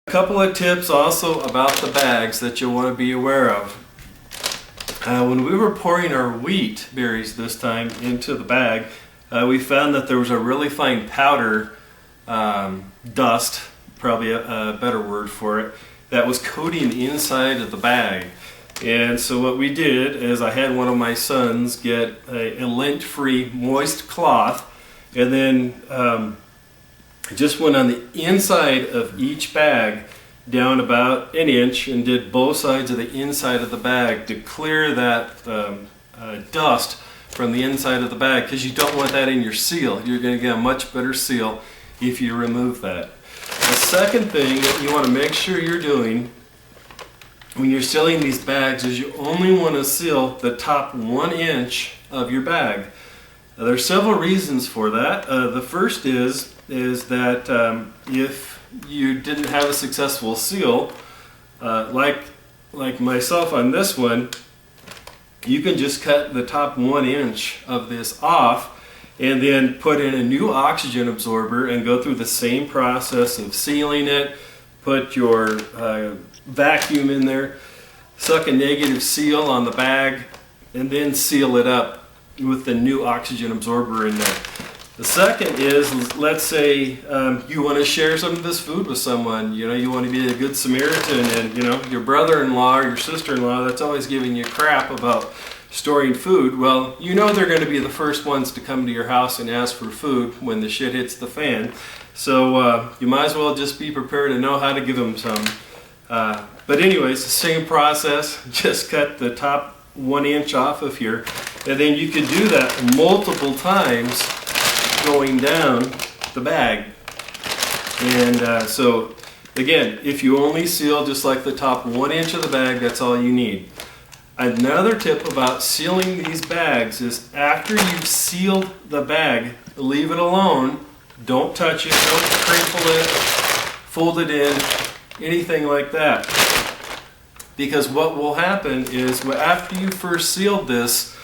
A couple of tips also about the bags that you'll want to be aware of. When we were pouring our wheat berries this time into the bag, we found that there was a really fine powder, dust, probably a better word for it, that was coating the inside of the bag. And so what we did is I had one of my sons get a lint-free moist cloth, and then just went on the inside of each bag down about an inch and did both sides of the inside of the bag to clear that dust from the inside of the bag, because you don't want that in your seal. You're going to get a much better seal if you remove that. The second thing that you want to make sure you're doing when you're sealing these bags is you only want to seal the top 1 inch of your bag. There are several reasons for that. The first is that if you didn't have a successful seal, like myself on this one, you can just cut the top 1 inch of this off and then put in a new oxygen absorber and go through the same process of sealing it. Put your vacuum in there, suck a negative seal on the bag, and then seal it up with the new oxygen absorber in there. The second is, let's say you want to share some of this food with someone. You know, you want to be a good Samaritan, and you know, your brother-in-law or your sister-in-law that's always giving you crap about storing food. Well, you know they're going to be the first ones to come to your house and ask for food when the shit hits the fan. So you might as well just be prepared to know how to give them some. But anyways, the same process. Just cut the top 1 inch off of here, and then you can do that multiple times going down the bag. And so again, if you only seal just like the top 1 inch of the bag, that's all you need. Another tip about sealing these bags is after you've sealed the bag, leave it alone. Don't touch it, don't crinkle it, fold it in, anything like that. Because what will happen is after you first sealed this,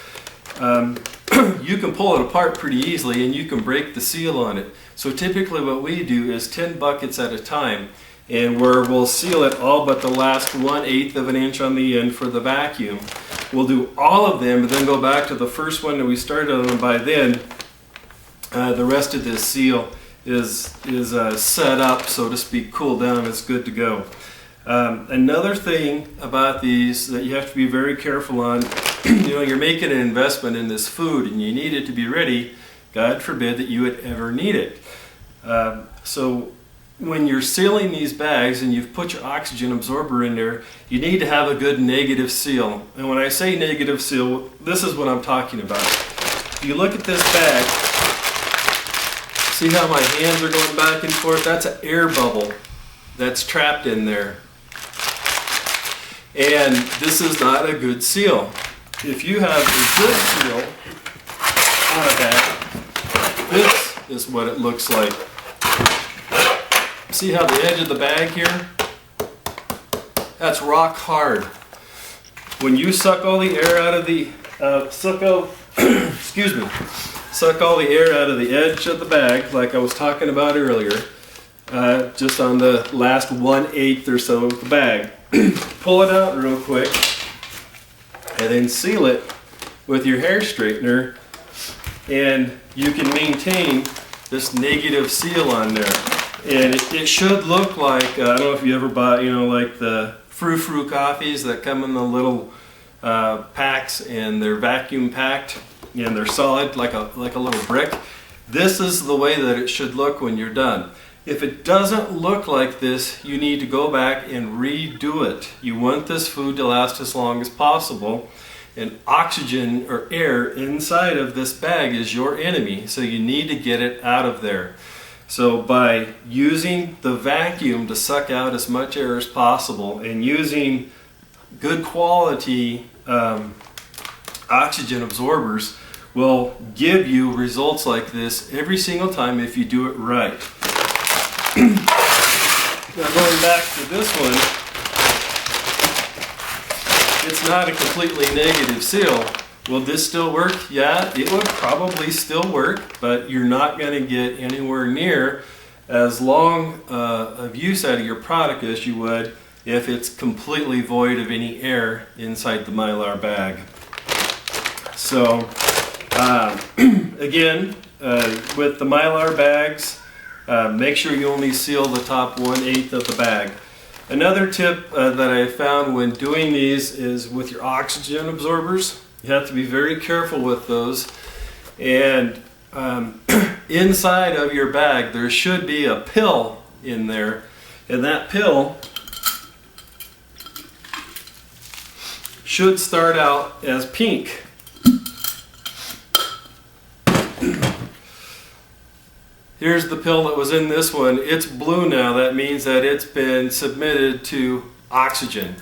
you can pull it apart pretty easily and you can break the seal on it. So typically what we do is 10 buckets at a time, and where we'll seal it all but the last 1/8 of an inch on the end for the vacuum. We'll do all of them and then go back to the first one that we started on, and by then the rest of this seal is set up, so to speak, cooled down, it's good to go. Another thing about these that you have to be very careful on, you know, you're making an investment in this food and you need it to be ready. God forbid that you would ever need it. So when you're sealing these bags and you've put your oxygen absorber in there, you need to have a good negative seal. And when I say negative seal, this is what I'm talking about. If you look at this bag, see how my hands are going back and forth? That's an air bubble that's trapped in there. And this is not a good seal. If you have a good seal on a bag, this is what it looks like. See how the edge of the bag here? That's rock hard. When you suck all the air out of the suck all the air out of the edge of the bag, like I was talking about earlier, just on the last 1/8 or so of the bag. Pull it out real quick and then seal it with your hair straightener, and you can maintain this negative seal on there. And it should look like, I don't know if you ever bought, you know, like the frou-frou coffees that come in the little packs, and they're vacuum packed and they're solid like a little brick. This is the way that it should look when you're done. If it doesn't look like this, you need to go back and redo it. You want this food to last as long as possible, and oxygen or air inside of this bag is your enemy, so you need to get it out of there. So by using the vacuum to suck out as much air as possible and using good quality oxygen absorbers will give you results like this every single time if you do it right. Now going back to this one, it's not a completely negative seal. Will this still work? Yeah, it would probably still work, but you're not going to get anywhere near as long of use out of your product as you would if it's completely void of any air inside the Mylar bag. So again, with the Mylar bags, make sure you only seal the top 1/8 of the bag. Another tip that I found when doing these is with your oxygen absorbers. You have to be very careful with those. And inside of your bag there should be a pill in there, and that pill should start out as pink. Here's the pill that was in this one. It's blue now. That means that it's been submitted to oxygen,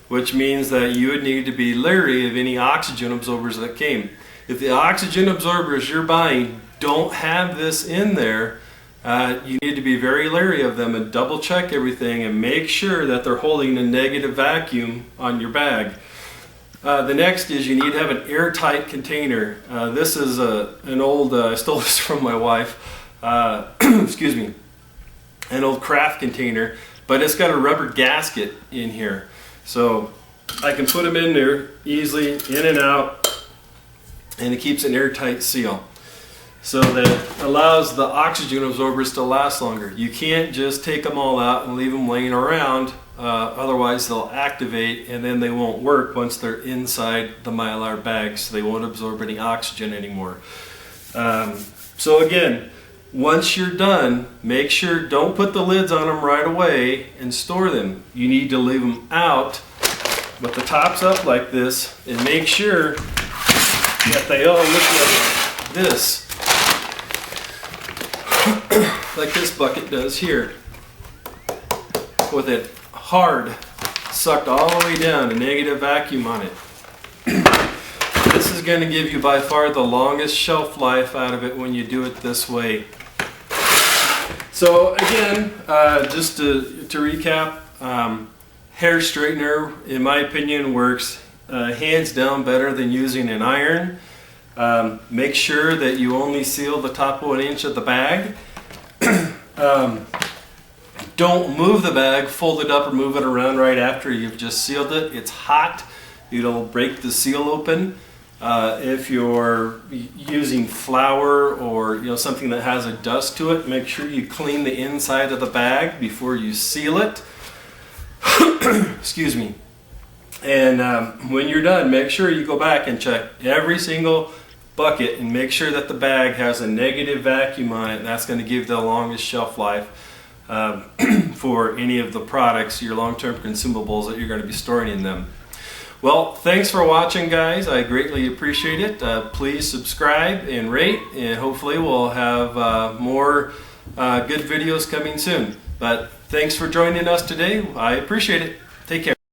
which means that you would need to be leery of any oxygen absorbers that came. If the oxygen absorbers you're buying don't have this in there, you need to be very leery of them and double check everything and make sure that they're holding a negative vacuum on your bag. The next is you need to have an airtight container. This is an old, I stole this from my wife, excuse me, an old craft container, but it's got a rubber gasket in here. So I can put them in there easily, in and out, and it keeps an airtight seal. So that allows the oxygen absorbers to last longer. You can't just take them all out and leave them laying around, otherwise they'll activate and then they won't work once they're inside the Mylar bag, so they won't absorb any oxygen anymore. So again, once you're done, make sure don't put the lids on them right away and store them. You need to leave them out with the tops up like this and make sure that they all look like this, like this bucket does here, with it hard, sucked all the way down, a negative vacuum on it. This is going to give you by far the longest shelf life out of it when you do it this way. So again, just to recap, hair straightener, in my opinion, works hands down better than using an iron. Make sure that you only seal the top 1 inch of the bag. Don't move the bag, fold it up or move it around right after you've just sealed it. It's hot, it'll break the seal open. If you're using flour or something that has a dust to it, make sure you clean the inside of the bag before you seal it. Excuse me. And when you're done, make sure you go back and check every single bucket and make sure that the bag has a negative vacuum on it, and that's going to give the longest shelf life for any of the products, your long-term consumables that you're going to be storing in them. Well, thanks for watching, guys. I greatly appreciate it. Please subscribe and rate, and hopefully we'll have more good videos coming soon. But thanks for joining us today. I appreciate it. Take care.